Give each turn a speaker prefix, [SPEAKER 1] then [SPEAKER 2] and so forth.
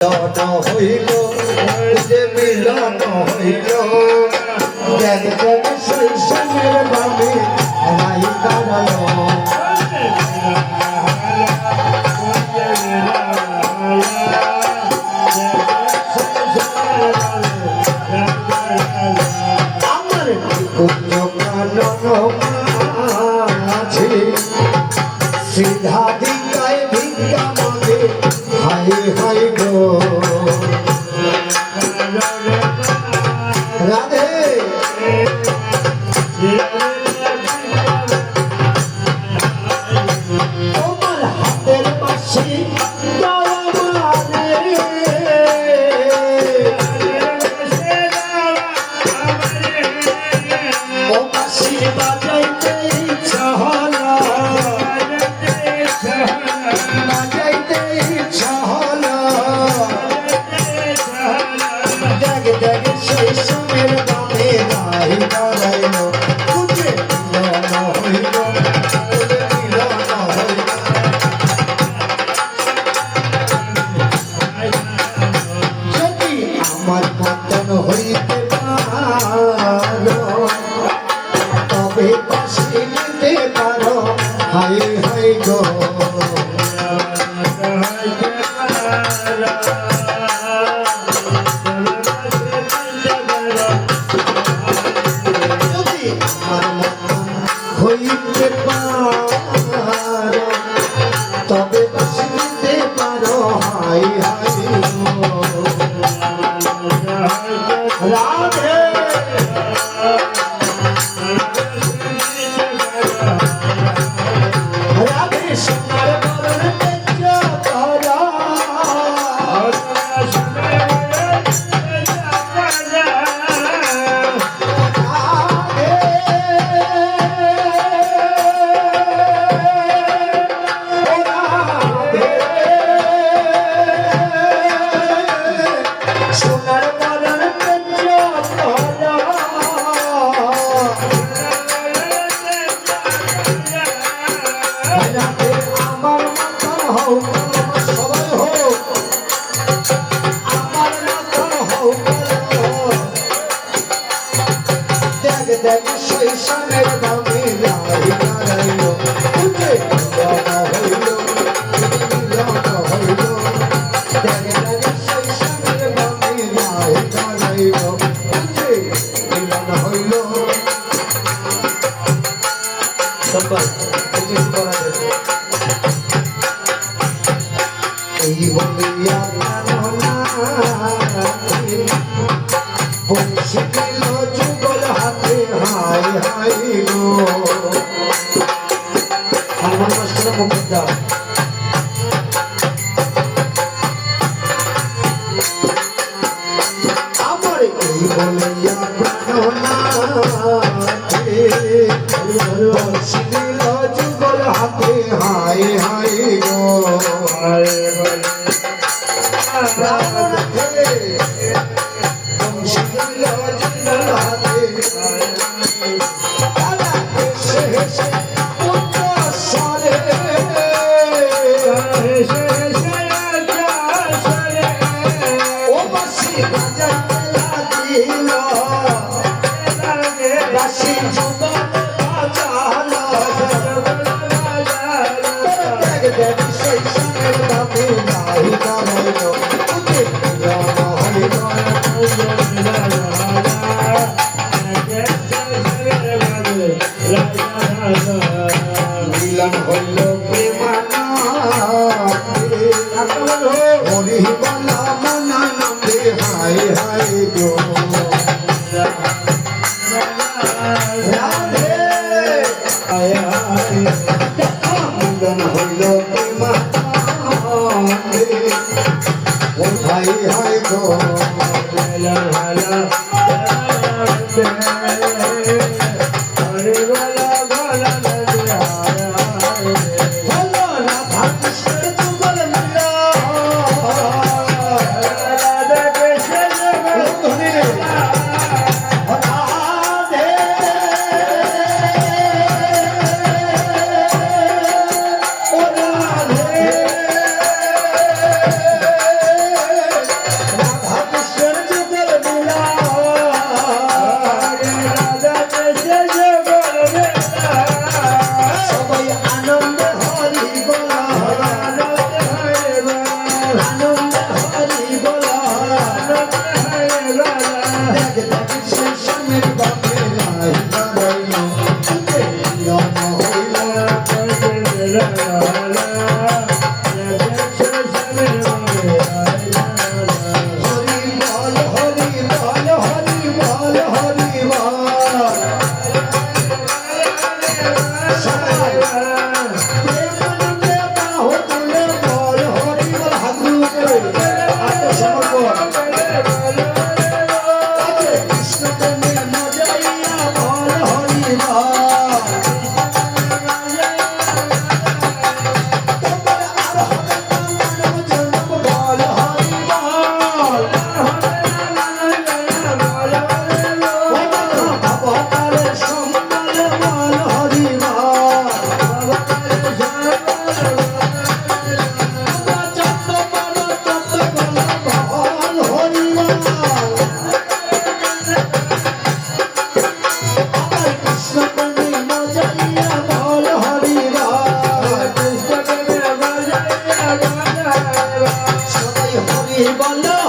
[SPEAKER 1] মিলন হইল যে মিলন হইল জ্ঞান জ্ঞান শৈশবের ভাবে নাই দাঁড়ালো আমার কুঞ্জ কানন আছে সিধা দিকায় ভিক্ষা মাগে হাই হাই গো রাধে তোমার হাতের পাশে বাজাইতে ইচ্ছা হলো বাজাইতে ইচ্ছা হলো দেখ দেখ সেই সময়ের দামে নাই দাঁড়াইলো বুঝে মিলন হইল মিলন হইল যদি আমার মতন হইতে পারো তবে পাশে নিতে পারো হাই হাই গো যদি আমার মতন হইতে পারো তবে পাশে নিতে পারো হাই হাই গো রাধে রাধে সোনার বরণ তেজ করা সোনার বরণ তেজ করা রাধে আমার মাথার হও সবাই হও আমার মাথার হও দেখ দেখ সেই সময়ের দামে নাই দাঁড়াইলো বুঝে মিলন হইল মিলন হইল দেখ দেখ সেই সময়ের দামে নাই দাঁড়াইলো বুঝে মিলন হইল সবাই কিছু করা যাবে এই বলিয়া কাননা বংশী দিল যুগল হাতে হাই হাই গো আমার মাস্টার মুখটা আমার এই বলিয়া কাননা বংশী দিল যুগল হাতে হাই হাই গো মিলন হইল প্রেমানন্দে হরি বলা মনানন্দে হাই হাই গো রাধে মিলন হইল প্রেমানন্দে হাই হাই গো বলো